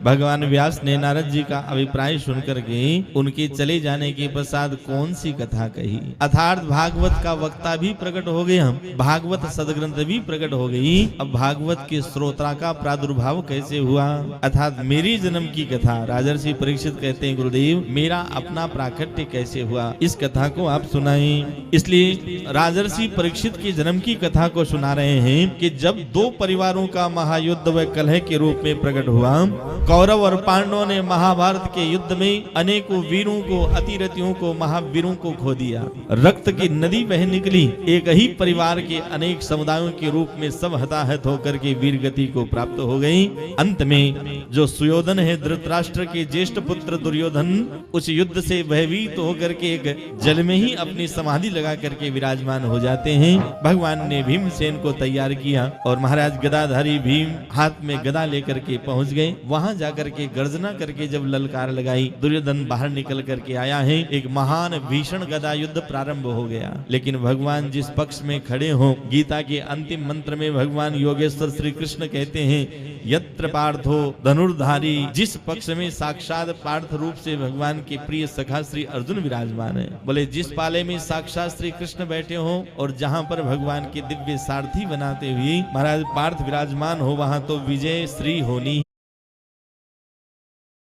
भगवान व्यास ने नारद जी का अभिप्राय सुनकर के उनके चले जाने के पश्चात कौन सी कथा कही, अर्थात भागवत का वक्ता भी प्रकट हो गया, भागवत सदग्रंथ भी प्रकट हो गई। अब भागवत के श्रोता का प्रादुर्भाव कैसे हुआ, अर्थात मेरी जन्म की कथा। राजर्षि परीक्षित कहते हैं गुरुदेव मेरा अपना प्राकट्य कैसे हुआ, इस कथा को आप सुनाएं। इसलिए राजर्षि परीक्षित की जन्म की कथा को सुना रहे हैं कि जब दो परिवारों का महायुद्ध व कलह के रूप में प्रकट हुआ, कौरव और पांडवों ने महाभारत के युद्ध में अनेकों वीरों को, अतिरथियों को, महावीरों को खो दिया। रक्त की नदी बह निकली। एक ही परिवार के अनेक समुदायों के रूप में सब हताहत होकर के वीर गति को प्राप्त हो गई। अंत में जो सुयोधन है, धृतराष्ट्र के ज्येष्ठ पुत्र दुर्योधन, उस युद्ध से भयभीत होकर के एक जल में ही अपनी समाधि लगा करके विराजमान हो जाते हैं। भगवान ने भीमसेन को तैयार किया और महाराज गदाधारी भीम हाथ में गदा लेकर के पहुंच गए। वहां जाकर के गर्जना करके जब ललकार लगाई, दुर्योधन बाहर निकल करके आया है। एक महान भीषण गदा युद्ध प्रारंभ हो गया। लेकिन भगवान जिस पक्ष में खड़े हो, गीता के अंतिम मंत्र में भगवान योगेश्वर श्री कृष्ण कहते हैं यत्र पार्थो धनुर्धारी, जिस पक्ष में साक्षात पार्थ रूप से भगवान के प्रिय सखा श्री अर्जुन विराजमान है। बोले जिस पाले में साक्षात श्री कृष्ण बैठे हो और जहां पर भगवान के दिव्य सारथी बनाते हुए महाराज पार्थ विराजमान हो, वहां तो विजय श्री होनी